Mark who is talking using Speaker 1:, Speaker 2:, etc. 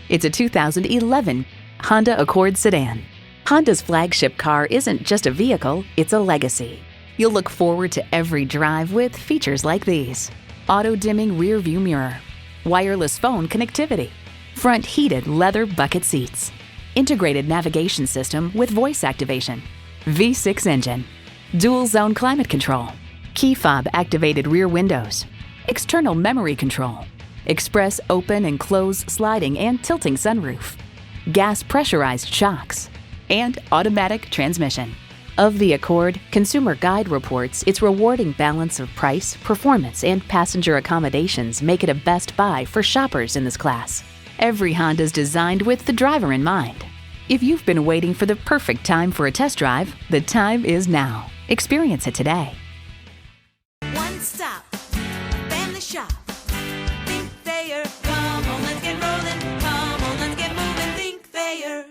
Speaker 1: It's a 2011 Honda Accord sedan. Honda's flagship car isn't just a vehicle, it's a legacy. You'll look forward to every drive with features like these: auto-dimming rear view mirror, wireless phone connectivity, front heated leather bucket seats, integrated navigation system with voice activation, V6 engine, dual zone climate control, key fob activated rear windows, external memory control, express open and close sliding and tilting sunroof, gas pressurized shocks, and automatic transmission. Of the Accord, Consumer Guide reports its rewarding balance of price, performance, and passenger accommodations make it a best buy for shoppers in this class. Every Honda is designed with the driver in mind. If you've been waiting for the perfect time for a test drive, the time is now. Experience it today.
Speaker 2: One stop, family shop. Think Thayer. Come on, let's get rolling. Come on, let's get moving. Think Thayer.